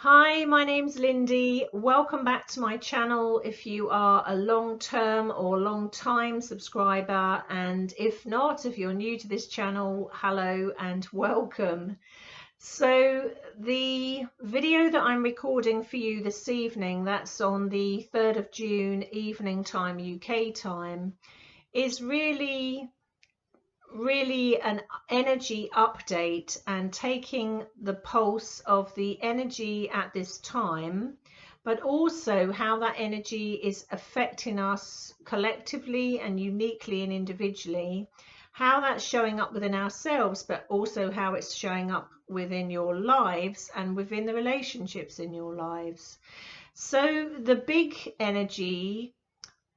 Hi, my name's Lindy. Welcome back to my channel if you are a long-term or long-time subscriber, and if not, if you're new to this channel, hello and welcome. So the video that I'm recording for you this evening, that's on the 3rd of June evening time, UK time, is really an energy update and taking the pulse of the energy at this time, but also how that energy is affecting us collectively and uniquely and individually, how that's showing up within ourselves, but also how it's showing up within your lives and within the relationships in your lives. So the big energy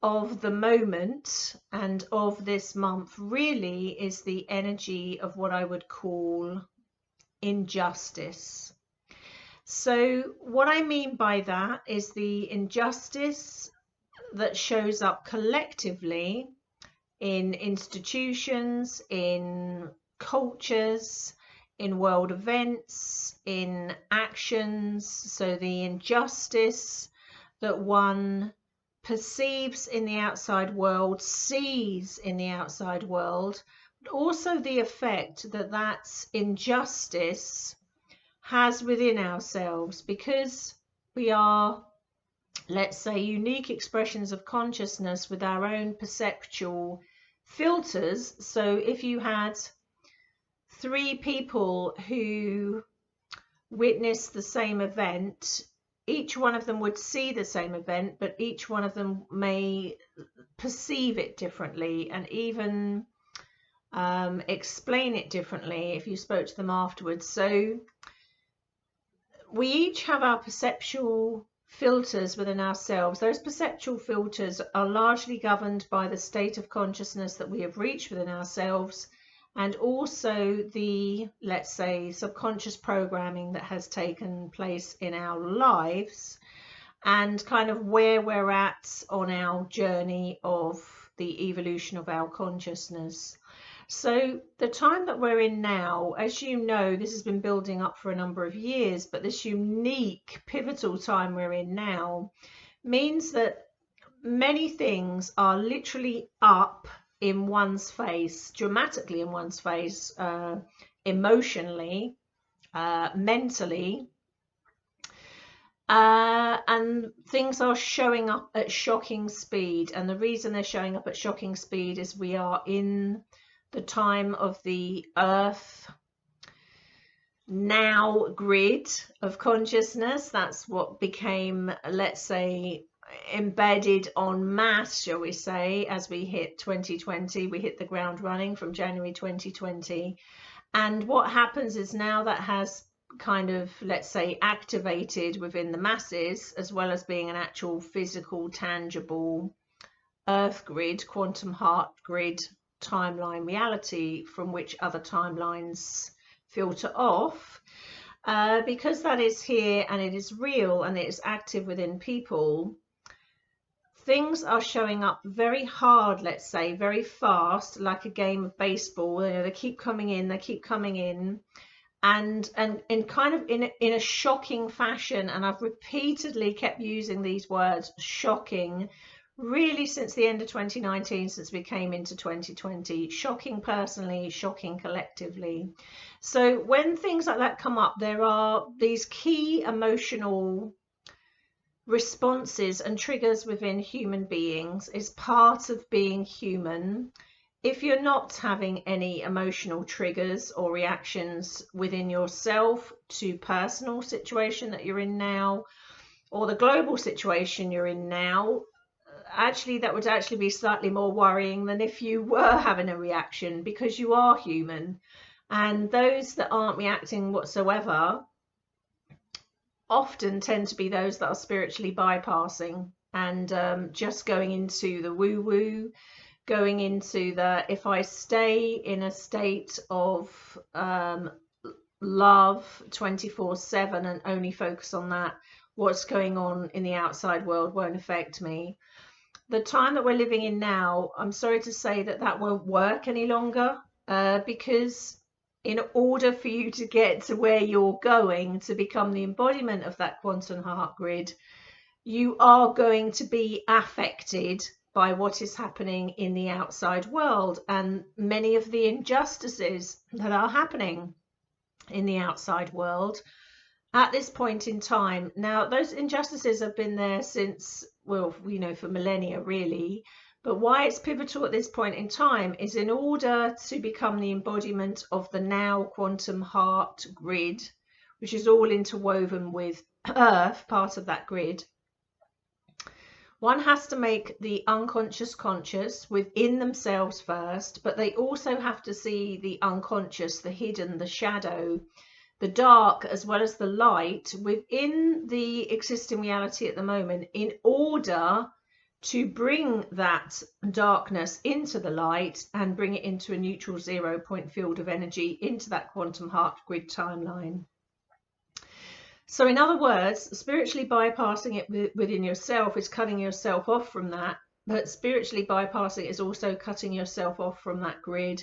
of the moment and of this month really is the energy of what I would call injustice. So what I mean by that is the injustice that shows up collectively in institutions, in cultures, in world events, in actions. So the injustice that one perceives in the outside world, sees in the outside world, but also the effect that that injustice has within ourselves, because we are, let's say, unique expressions of consciousness with our own perceptual filters. So if you had three people who witnessed the same event, each one of them would see the same event, but each one of them may perceive it differently and even explain it differently if you spoke to them afterwards. So we each have our perceptual filters within ourselves. Those perceptual filters are largely governed by the state of consciousness that we have reached within ourselves, and also the, let's say, subconscious programming that has taken place in our lives, and kind of where we're at on our journey of the evolution of our consciousness. So the time that we're in now, as you know, this has been building up for a number of years, but this unique pivotal time we're in now means that many things are literally up in one's face, dramatically in one's face, emotionally, mentally, and things are showing up at shocking speed. And the reason they're showing up at shocking speed is we are in the time of the Earth now grid of consciousness. That's what became, let's say, embedded en masse, shall we say, as we hit 2020. We hit the ground running from January 2020. And what happens is now that has kind of, let's say, activated within the masses, as well as being an actual physical, tangible Earth grid, quantum heart grid timeline reality from which other timelines filter off. Because that is here and it is real and it is active within people, things are showing up very hard, let's say, very fast, like a game of baseball. You know, they keep coming in, and in kind of in a shocking fashion. And I've repeatedly kept using these words, shocking, really since the end of 2019, since we came into 2020. Shocking personally, shocking collectively. So when things like that come up, there are these key emotional responses and triggers within human beings. Is part of being human. If you're not having any emotional triggers or reactions within yourself to personal situation that you're in now, or the global situation you're in now, actually that would actually be slightly more worrying than if you were having a reaction, because you are human. And those that aren't reacting whatsoever often tend to be those that are spiritually bypassing and just going into the woo-woo, going into the, if I stay in a state of love 24/7 and only focus on that, what's going on in the outside world won't affect me. The time that we're living in now, I'm sorry to say that that won't work any longer, because in order for you to get to where you're going to become the embodiment of that quantum heart grid, you are going to be affected by what is happening in the outside world and many of the injustices that are happening in the outside world at this point in time. Now, those injustices have been there since, well, you know, for millennia really. But why it's pivotal at this point in time is in order to become the embodiment of the now quantum heart grid, which is all interwoven with Earth, part of that grid. One has to make the unconscious conscious within themselves first, but they also have to see the unconscious, the hidden, the shadow, the dark, as well as the light within the existing reality at the moment in order to bring that darkness into the light and bring it into a neutral 0 point field of energy into that quantum heart grid timeline. So in other words, spiritually bypassing it within yourself is cutting yourself off from that, but spiritually bypassing it is also cutting yourself off from that grid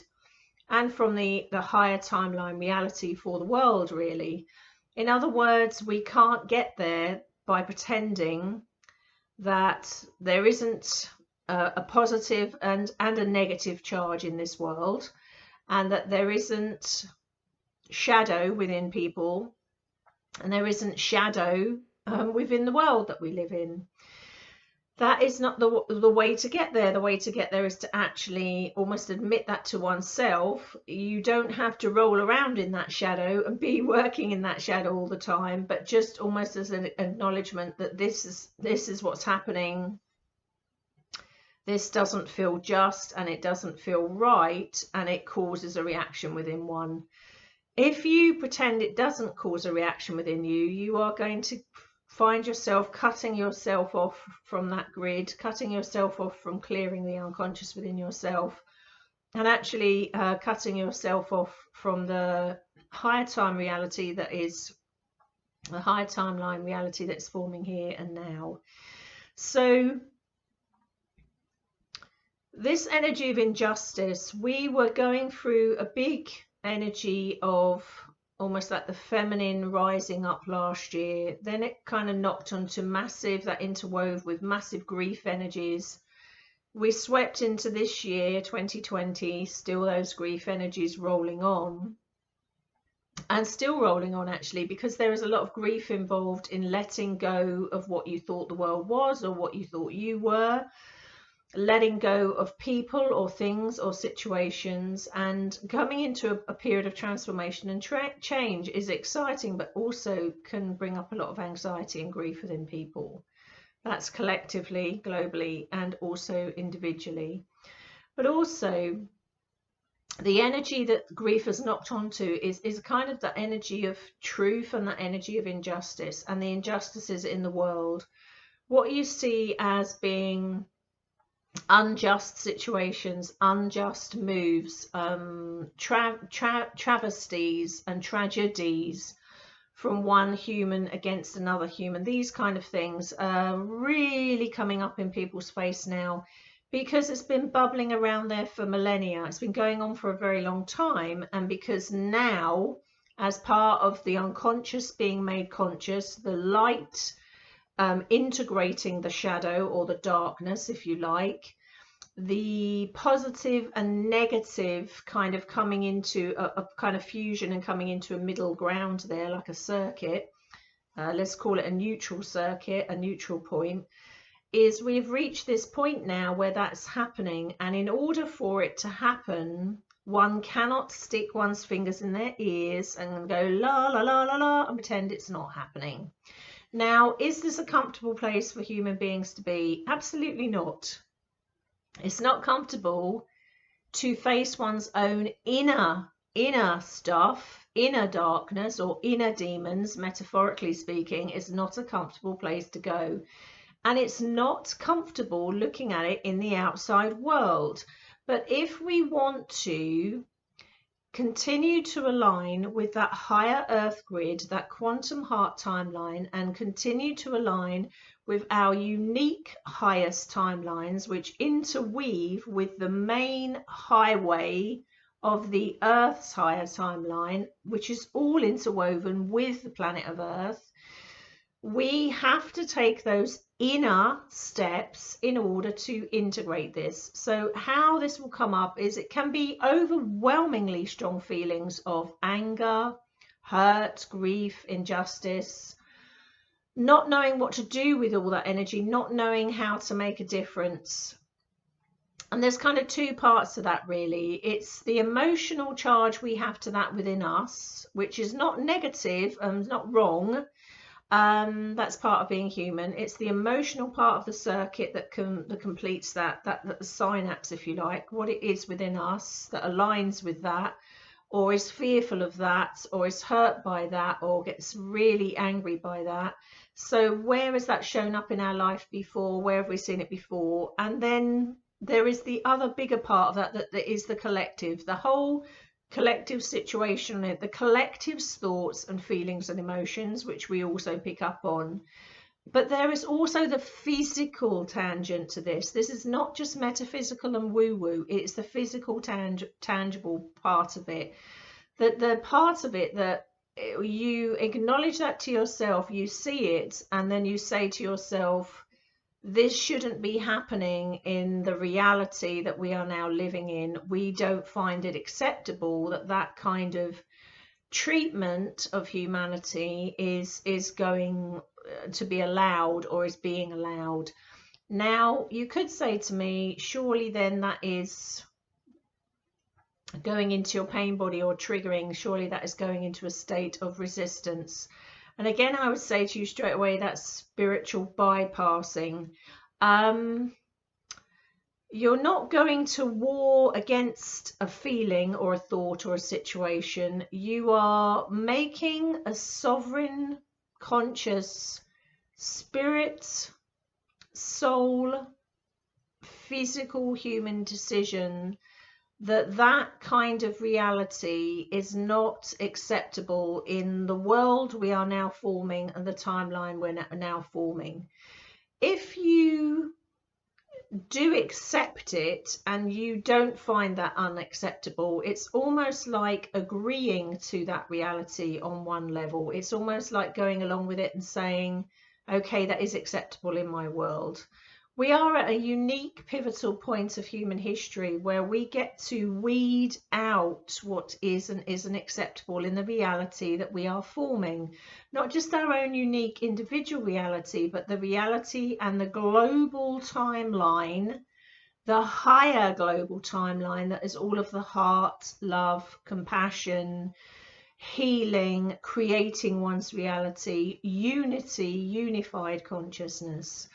and from the higher timeline reality for the world, really. In other words, we can't get there by pretending that there isn't a positive and a negative charge in this world, and that there isn't shadow within people, and there isn't shadow within the world that we live in. That is not the way to get there. The way to get there is to actually almost admit that to oneself. You don't have to roll around in that shadow and be working in that shadow all the time, but just almost as an acknowledgement that this is what's happening. This doesn't feel just, and it doesn't feel right, and it causes a reaction within one. If you pretend it doesn't cause a reaction within you, you are going to find yourself cutting yourself off from that grid, cutting yourself off from clearing the unconscious within yourself, and actually cutting yourself off from the higher time reality that is the higher timeline reality that's forming here and now. So this energy of injustice, we were going through a big energy of almost like the feminine rising up last year. Then it kind of knocked onto massive, that interwove with massive grief energies. We swept into this year 2020, still those grief energies rolling on, and still rolling on actually, because there is a lot of grief involved in letting go of what you thought the world was or what you thought you were, letting go of people or things or situations, and coming into a period of transformation and change is exciting, but also can bring up a lot of anxiety and grief within people. That's collectively, globally, and also individually. But also the energy that grief has knocked onto is kind of the energy of truth and the energy of injustice and the injustices in the world. What you see as being unjust situations, unjust moves, travesties and tragedies from one human against another human, these kind of things are really coming up in people's face now, because it's been bubbling around there for millennia. It's been going on for a very long time, and because now, as part of the unconscious being made conscious, the light integrating the shadow or the darkness, if you like, the positive and negative kind of coming into a kind of fusion and coming into a middle ground there, like a circuit, let's call it a neutral circuit, a neutral point, is we've reached this point now where that's happening. And in order for it to happen, one cannot stick one's fingers in their ears and go la la la la la and pretend it's not happening. Now, is this a comfortable place for human beings to be? Absolutely not. It's not comfortable to face one's own inner stuff, inner darkness or inner demons, metaphorically speaking. Is not a comfortable place to go. And it's not comfortable looking at it in the outside world. But if we want to continue to align with that higher earth grid, that quantum heart timeline, and continue to align with our unique highest timelines, which interweave with the main highway of the Earth's higher timeline, which is all interwoven with the planet of Earth, we have to take those inner steps in order to integrate this. So how this will come up is it can be overwhelmingly strong feelings of anger, hurt, grief, injustice, not knowing what to do with all that energy, not knowing how to make a difference. And there's kind of two parts to that, really. It's the emotional charge we have to that within us, which is not negative and not wrong. That's part of being human. It's the emotional part of the circuit that completes that the synapse, if you like, what it is within us that aligns with that, or is fearful of that, or is hurt by that, or gets really angry by that. So where has that shown up in our life before? Where have we seen it before? And then there is the other bigger part of that is the collective, the whole collective situation, the collective thoughts and feelings and emotions, which we also pick up on. But there is also the physical tangent to this. This is not just metaphysical and woo-woo, it's the physical tangible part of it. The part of it that you acknowledge that to yourself, you see it, and then you say to yourself, this shouldn't be happening in the reality that we are now living in. We don't find it acceptable that that kind of treatment of humanity is going to be allowed or is being allowed. Now, you could say to me, surely then that is going into your pain body or triggering, surely that is going into a state of resistance. And again, I would say to you straight away, that's spiritual bypassing. You're not going to war against a feeling or a thought or a situation. You are making a sovereign, conscious, spirit, soul, physical human decision that kind of reality is not acceptable in the world we are now forming and the timeline we're now forming. If you do accept it and you don't find that unacceptable, it's almost like agreeing to that reality on one level. It's almost like going along with it and saying, okay, that is acceptable in my world. We are at a unique pivotal point of human history where we get to weed out what is and isn't acceptable in the reality that we are forming. Not just our own unique individual reality, but the reality and the global timeline, the higher global timeline that is all of the heart, love, compassion, healing, creating one's reality, unity, unified consciousness.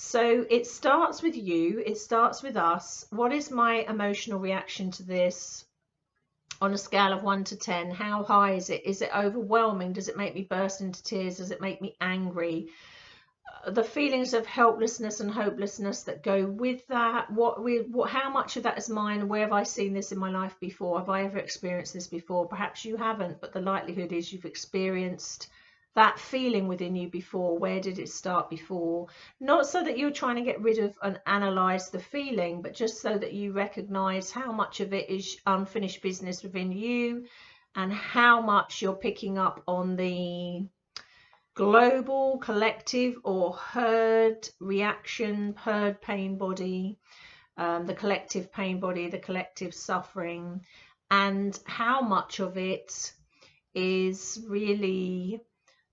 So it starts with you, it starts with us. What is my emotional reaction to this on a scale of 1 to 10? How high is it? Is it overwhelming? Does it make me burst into tears? Does it make me angry? The feelings of helplessness and hopelessness that go with that, how much of that is mine? Where have I seen this in my life before? Have I ever experienced this before? Perhaps you haven't, but the likelihood is you've experienced that feeling within you before. Where did it start before? Not so that you're trying to get rid of and analyze the feeling, but just so that you recognize how much of it is unfinished business within you and how much you're picking up on the global, collective or herd reaction, herd pain body, the collective pain body, the collective suffering, and how much of it is really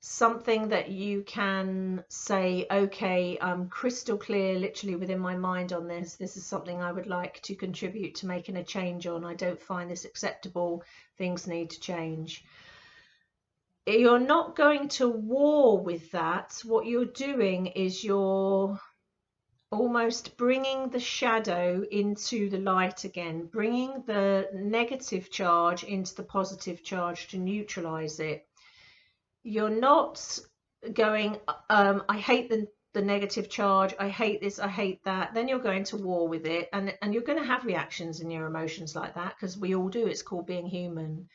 something that you can say, okay, I'm crystal clear literally within my mind on this. This is something I would like to contribute to making a change on. I don't find this acceptable. Things need to change. You're not going to war with that. What you're doing is you're almost bringing the shadow into the light again, bringing the negative charge into the positive charge to neutralize it. You're not going, I hate the negative charge, I hate this, I hate that. Then you're going to war with it, and you're going to have reactions in your emotions like that, because we all do. It's called being human.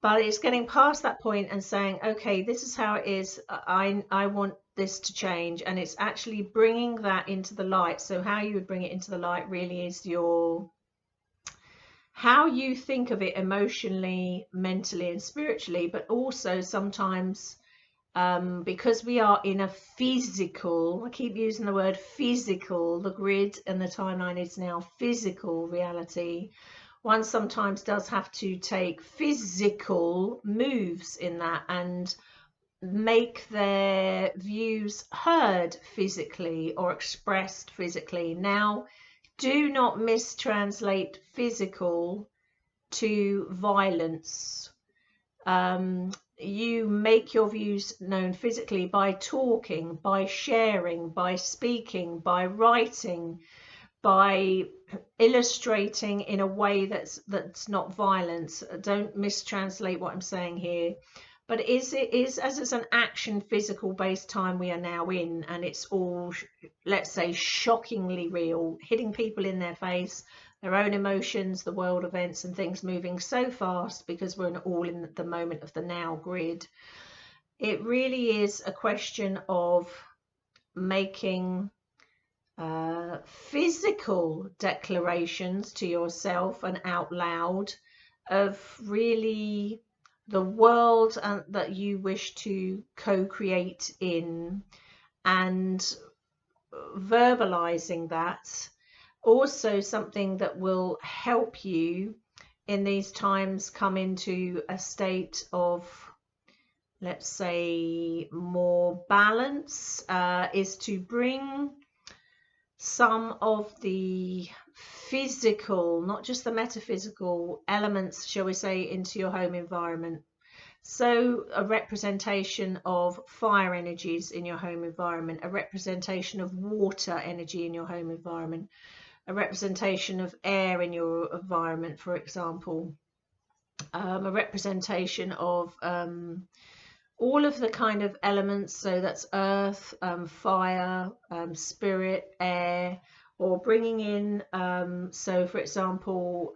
But it's getting past that point and saying, okay, this is how it is. I want this to change. And it's actually bringing that into the light. So how you would bring it into the light really is how you think of it emotionally, mentally, and spiritually, but also sometimes because we are in a physical, I keep using the word physical, the grid and the timeline is now physical reality. One sometimes does have to take physical moves in that and make their views heard physically or expressed physically. Now, do not mistranslate physical to violence. You make your views known physically by talking, by sharing, by speaking, by writing, by illustrating in a way that's not violence. Don't mistranslate what I'm saying here. But as it's an action physical based time we are now in, and it's all, let's say, shockingly real, hitting people in their face, their own emotions, the world events and things moving so fast because we're all in the moment of the now grid. It really is a question of making physical declarations to yourself and out loud of really the world that you wish to co-create in, and verbalizing that. Also something that will help you in these times come into a state of, let's say, more balance, is to bring some of the physical, not just the metaphysical elements, shall we say, into your home environment. So a representation of fire energies in your home environment, a representation of water energy in your home environment, a representation of air in your environment, for example, a representation of all of the kind of elements. So that's earth, fire, spirit, air, or bringing in, so for example,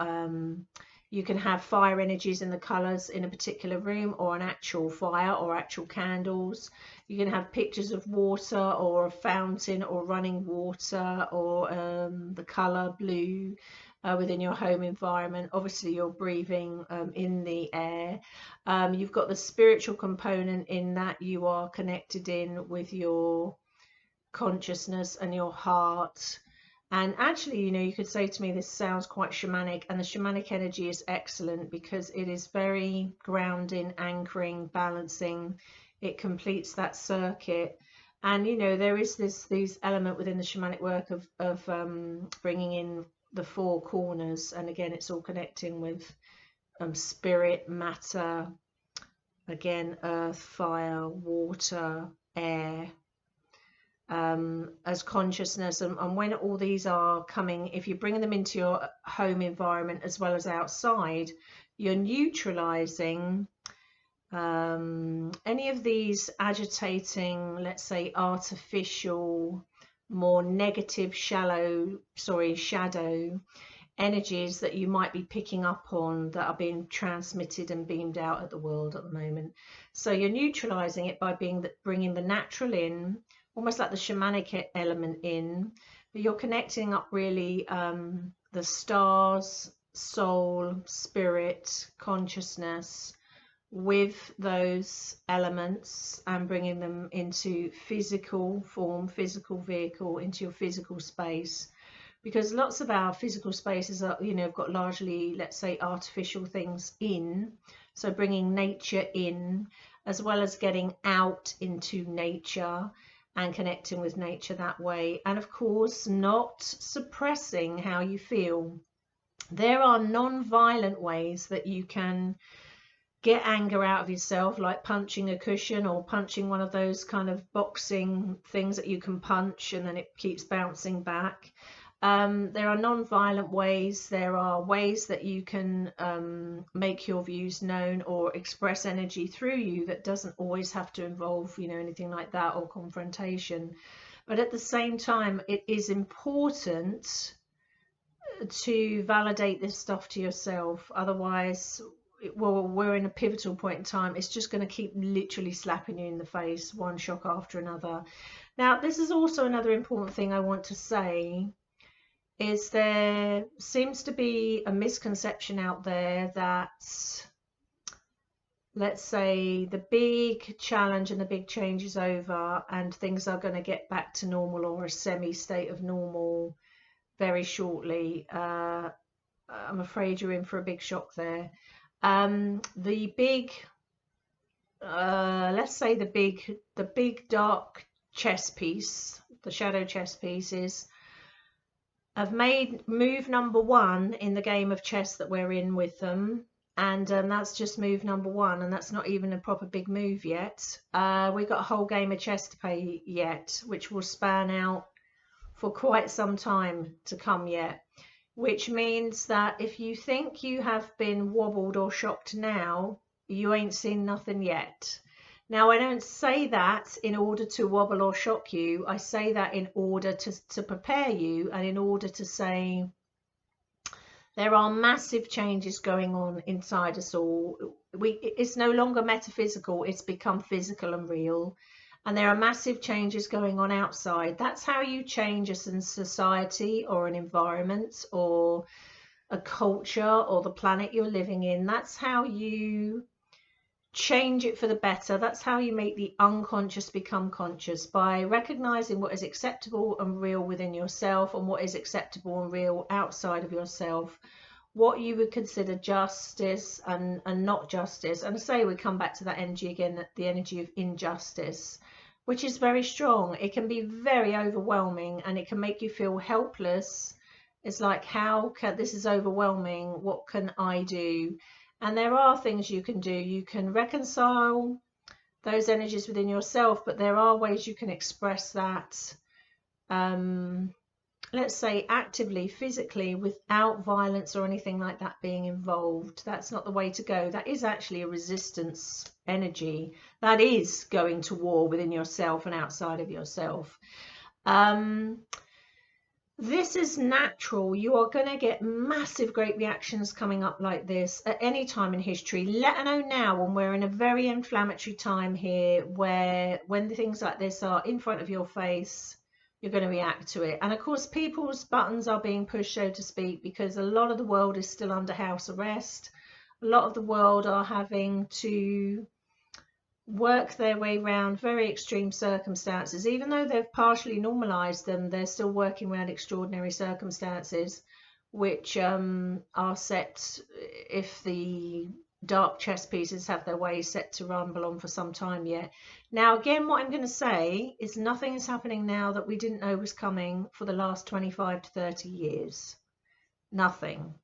you can have fire energies in the colors in a particular room, or an actual fire or actual candles. You can have pictures of water or a fountain or running water, or the color blue within your home environment. Obviously you're breathing in the air. You've got the spiritual component in that you are connected in with your consciousness and your heart. And actually, you know, you could say to me, this sounds quite shamanic, and the shamanic energy is excellent because it is very grounding, anchoring, balancing. It completes that circuit. And, you know, there is this element within the shamanic work of bringing in the four corners. And again, it's all connecting with spirit, matter, again, earth, fire, water, air, as consciousness. And when all these are coming, if you're bringing them into your home environment as well as outside, you're neutralizing any of these agitating, let's say, artificial, more negative, shadow energies that you might be picking up on that are being transmitted and beamed out at the world at the moment. So you're neutralizing it by bringing the natural in, almost like the shamanic element in, but you're connecting up really the stars, soul, spirit, consciousness with those elements, and bringing them into physical form, physical vehicle, into your physical space. Because lots of our physical spaces are, you know, have got largely, let's say, artificial things in. So bringing nature in, as well as getting out into nature and connecting with nature that way. And of course, not suppressing how you feel. There are non-violent ways that you can get anger out of yourself, like punching a cushion or punching one of those kind of boxing things that you can punch and then it keeps bouncing back. There are non-violent ways. There are ways that you can make your views known or express energy through you that doesn't always have to involve, you know, anything like that or confrontation. But at the same time, it is important to validate this stuff to yourself. Otherwise, well, we're in a pivotal point in time. It's just going to keep literally slapping you in the face, one shock after another. Now, this is also another important thing I want to say. is there seems to be a misconception out there that, let's say, the big challenge and the big change is over and things are going to get back to normal or a semi-state of normal very shortly. I'm afraid you're in for a big shock there. The big, let's say the big dark chess piece, the shadow chess pieces, have made move number one in the game of chess that we're in with them. And that's just move number one, and that's not even a proper big move yet. We've got a whole game of chess to play yet, which will span out for quite some time to come yet. Which means that if you think you have been wobbled or shocked now, you ain't seen nothing yet. Now, I don't say that in order to wobble or shock you. I say that in order to prepare you, and in order to say there are massive changes going on inside us all. It's no longer metaphysical, it's become physical and real. And there are massive changes going on outside. That's how you change a society or an environment or a culture or the planet you're living in. That's how you change it for the better. That's how you make the unconscious become conscious, by recognizing what is acceptable and real within yourself and what is acceptable and real outside of yourself, what you would consider justice and not justice. And I say we come back to that energy again, the energy of injustice, which is very strong. It can be very overwhelming and it can make you feel helpless. It's like, this is overwhelming, what can I do? And there are things you can do. You can reconcile those energies within yourself, but there are ways you can express that, let's say actively, physically, without violence or anything like that being involved. That's not the way to go. That is actually a resistance energy. That is going to war within yourself and outside of yourself. This is natural. You are going to get massive great reactions coming up like this at any time in history, let alone now when we're in a very inflammatory time here, where when things like this are in front of your face, you're going to react to it. And of course, people's buttons are being pushed, so to speak, because a lot of the world is still under house arrest. A lot of the world are having to work their way around very extreme circumstances. Even though they've partially normalized them, they're still working around extraordinary circumstances, which are set, if the dark chess pieces have their way, set to rumble on for some time yet. Now, again, what I'm going to say is nothing is happening now that we didn't know was coming for the last 25 to 30 years. Nothing.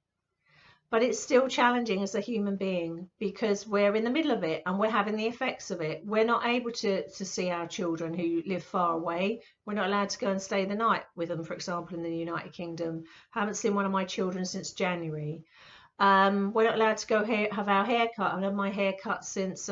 But it's still challenging as a human being, because we're in the middle of it and we're having the effects of it. We're not able to see our children who live far away. We're not allowed to go and stay the night with them, for example, in the United Kingdom. I haven't seen one of my children since January. We're not allowed to go have our hair cut. I've had my hair cut since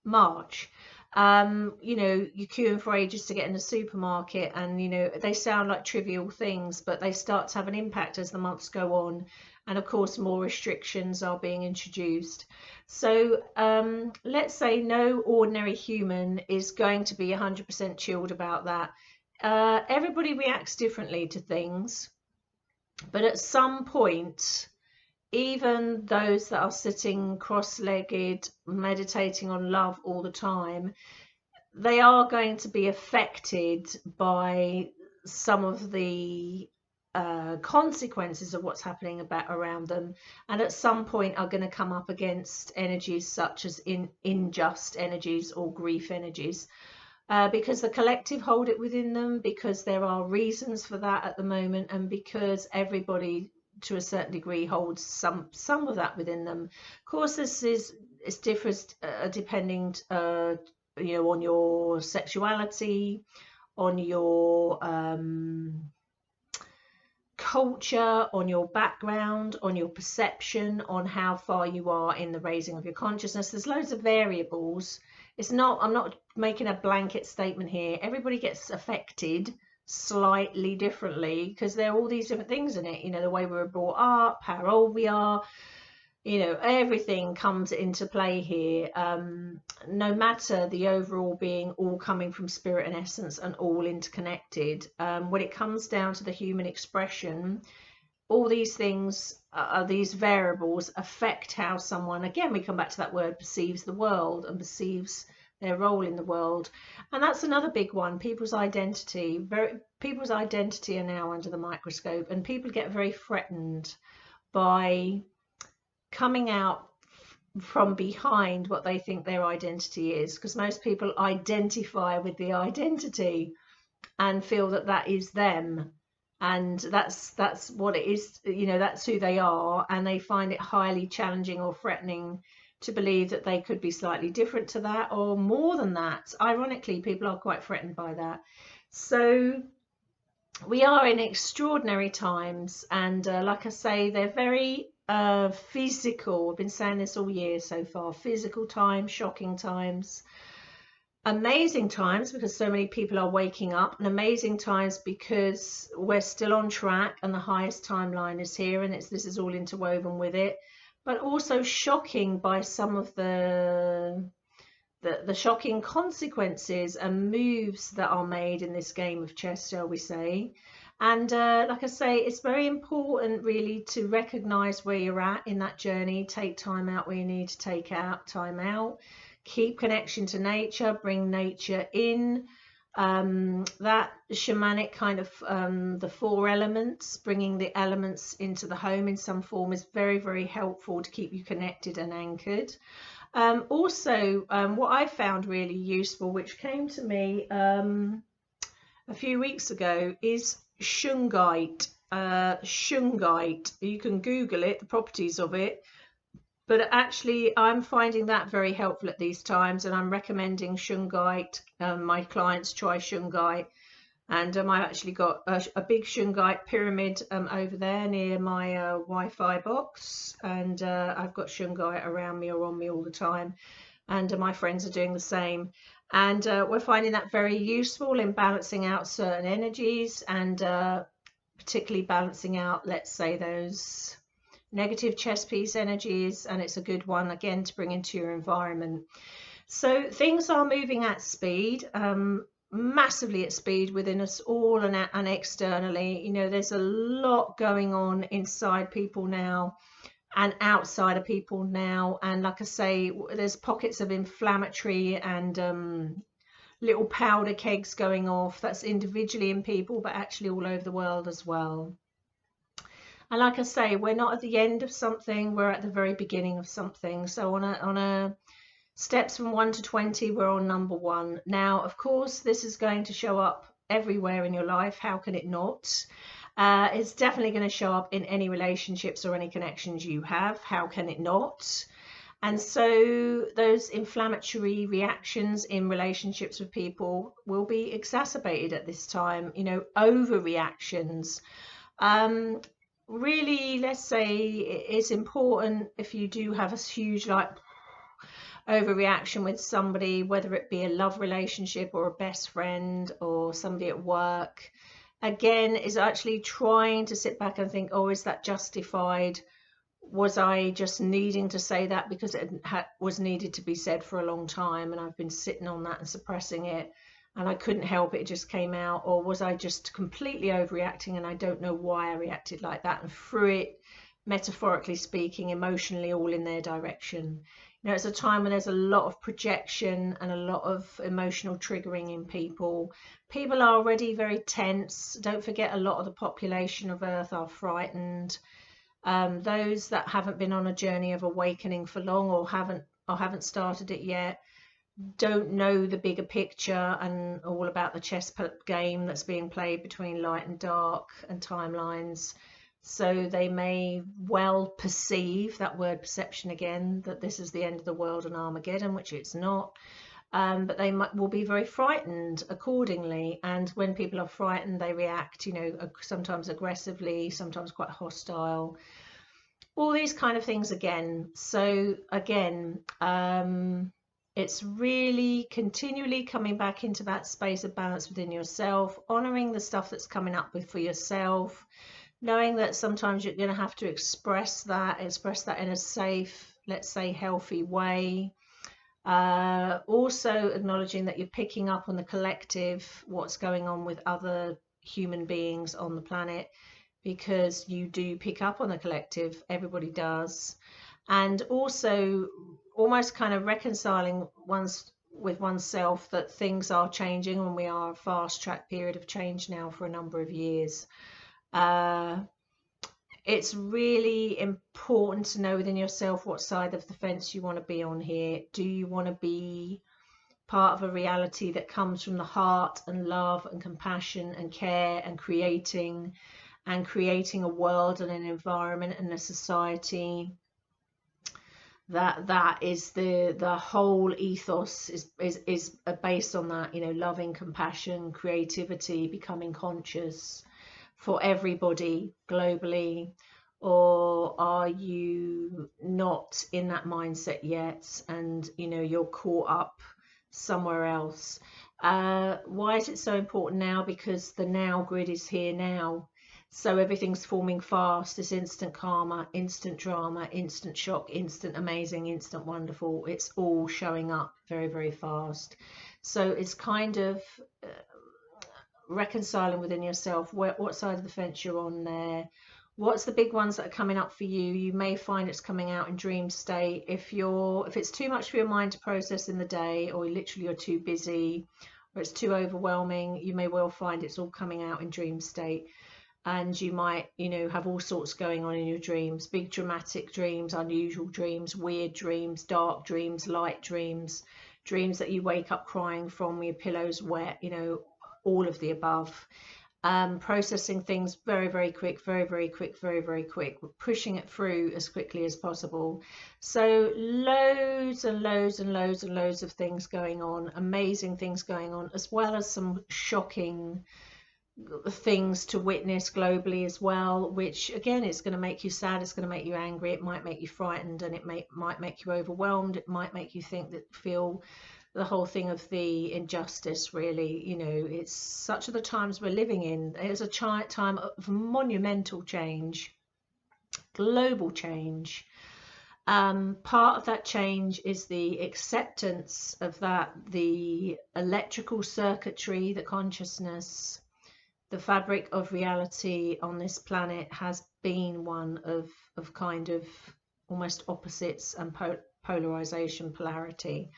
March. You know, you're queuing for ages to get in the supermarket, and you know, they sound like trivial things, but they start to have an impact as the months go on. And of course, more restrictions are being introduced. So let's say no ordinary human is going to be 100% chilled about that. Everybody reacts differently to things, but at some point, even those that are sitting cross-legged, meditating on love all the time, they are going to be affected by some of the consequences of what's happening around them, and at some point are going to come up against energies such as unjust energies or grief energies, because the collective hold it within them, because there are reasons for that at the moment, and because everybody to a certain degree holds some of that within them. Of course, it differs depending you know, on your sexuality, on your culture, on your background, on your perception, on how far you are in the raising of your consciousness. There's loads of variables. I'm not making a blanket statement here. Everybody gets affected slightly differently because there are all these different things in it. You know, the way we were brought up, how old we are, you know, everything comes into play here, no matter the overall being all coming from spirit and essence and all interconnected. When it comes down to the human expression, all these things, these variables affect how someone, again, we come back to that word, perceives the world and perceives their role in the world. And that's another big one, people's identity. People's identity are now under the microscope, and people get very threatened by coming out from behind what they think their identity is, because most people identify with the identity and feel that that is them, and that's what it is, you know, that's who they are, and they find it highly challenging or threatening to believe that they could be slightly different to that or more than that. Ironically, people are quite threatened by that. So we are in extraordinary times, and like I say, they're very physical. I've been saying this all year so far. Physical times, shocking times, amazing times because so many people are waking up, and amazing times because we're still on track and the highest timeline is here, and this is all interwoven with it. But also shocking by some of the shocking consequences and moves that are made in this game of chess, shall we say. And like I say, it's very important really to recognize where you're at in that journey. Take time out where you need to take time out. Keep connection to nature, bring nature in. That shamanic kind of the 4 elements, bringing the elements into the home in some form is very, very helpful to keep you connected and anchored. Also, what I found really useful, which came to me a few weeks ago, is shungite. Shungite, you can Google it, the properties of it, but actually I'm finding that very helpful at these times, and I'm recommending shungite. My clients try shungite, and I've actually got a big shungite pyramid over there near my Wi-Fi box, and I've got shungite around me or on me all the time, and my friends are doing the same, and we're finding that very useful in balancing out certain energies, and particularly balancing out, let's say, those negative chess piece energies, and it's a good one again to bring into your environment. So things are moving at speed, massively at speed within us all and externally. You know, there's a lot going on inside people now and outside of people now, and like I say, there's pockets of inflammatory and little powder kegs going off. That's individually in people, but actually all over the world as well. And like I say, we're not at the end of something, we're at the very beginning of something. So on a steps from 1 to 20, we're on number 1. Now, of course, this is going to show up everywhere in your life. How can it not? It's definitely going to show up in any relationships or any connections you have. How can it not? And so those inflammatory reactions in relationships with people will be exacerbated at this time, you know, overreactions. Really, let's say it's important, if you do have a huge like overreaction with somebody, whether it be a love relationship or a best friend or somebody at work, again, is actually trying to sit back and think, oh, is that justified? Was I just needing to say that because it was needed to be said for a long time, and I've been sitting on that and suppressing it, and I couldn't help it, it just came out? Or was I just completely overreacting and I don't know why I reacted like that, and threw it, metaphorically speaking, emotionally, all in their direction? You know, it's a time when there's a lot of projection and a lot of emotional triggering in people. People are already very tense. Don't forget, a lot of the population of Earth are frightened. Those that haven't been on a journey of awakening for long, or haven't started it yet, don't know the bigger picture and all about the chess game that's being played between light and dark and timelines. So they may well perceive, that word perception again, that this is the end of the world and Armageddon, which it's not. But they will be very frightened accordingly. And when people are frightened, they react, you know, sometimes aggressively, sometimes quite hostile. All these kind of things again. So again, it's really continually coming back into that space of balance within yourself, honoring the stuff that's coming up with for yourself, knowing that sometimes you're going to have to express that in a safe, let's say, healthy way. Also acknowledging that you're picking up on the collective, what's going on with other human beings on the planet, because you do pick up on the collective, everybody does. And also almost kind of reconciling with oneself that things are changing, and we are a fast track period of change now for a number of years. It's really important to know within yourself what side of the fence you want to be on here. Do you want to be part of a reality that comes from the heart and love and compassion and care and creating a world and an environment and a society that is the whole ethos is based on that, you know, loving, compassion, creativity, becoming conscious for everybody globally? Or are you not in that mindset yet, and you know, you're caught up somewhere else? Why is it so important now? Because the now grid is here now. So everything's forming fast. This instant karma, instant drama, instant shock, instant amazing, instant wonderful. It's all showing up very, very fast. So it's kind of reconciling within yourself what side of the fence you're on there. What's the big ones that are coming up for you? You may find it's coming out in dream state. If it's too much for your mind to process in the day, or literally you're too busy, or it's too overwhelming, you may well find it's all coming out in dream state. And you might, you know, have all sorts going on in your dreams, big dramatic dreams, unusual dreams, weird dreams, dark dreams, light dreams, dreams that you wake up crying from, your pillow's wet, you know, all of the above. Processing things very, very quick, very, very quick, very, very quick, pushing it through as quickly as possible. So loads and loads and loads and loads of things going on, amazing things going on, as well as some shocking things to witness globally as well, which again, it's going to make you sad, it's going to make you angry, it might make you frightened, and it might make you overwhelmed, it might make you feel the whole thing of the injustice, really. You know, it's such are the times we're living in. It's a time of monumental change, global change. Part of that change is the acceptance of that the electrical circuitry, the consciousness, the fabric of reality on this planet has been one of kind of almost opposites and polarization, polarity,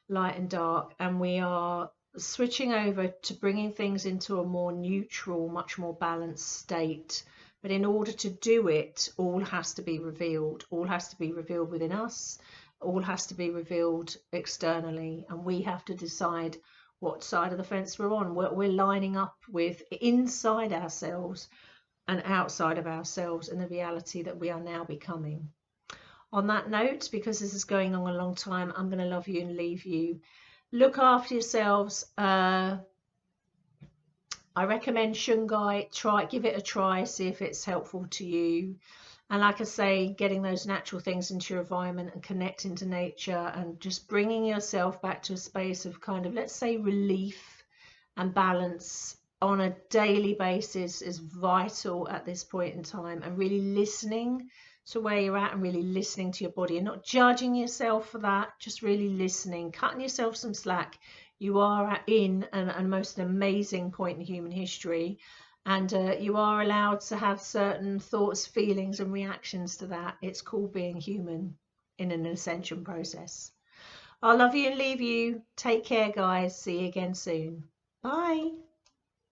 light and dark, and we are switching over to bringing things into a more neutral, much more balanced state. But in order to do it, all has to be revealed. All has to be revealed within us. All has to be revealed externally, and we have to decide what side of the fence we're on, what we're lining up with inside ourselves and outside of ourselves, and the reality that we are now becoming. On that note, because this is going on a long time, I'm going to love you and leave you. Look after yourselves. I recommend Shungai. Give it a try, see if it's helpful to you. And like I say, getting those natural things into your environment and connecting to nature and just bringing yourself back to a space of kind of, let's say, relief and balance on a daily basis is vital at this point in time, and really listening to where you're at and really listening to your body and not judging yourself for that, just really listening, cutting yourself some slack. You are in a most amazing point in human history, and you are allowed to have certain thoughts, feelings and reactions to that. It's called being human in an ascension process. I love you and leave you. Take care, guys. See you again soon. Bye.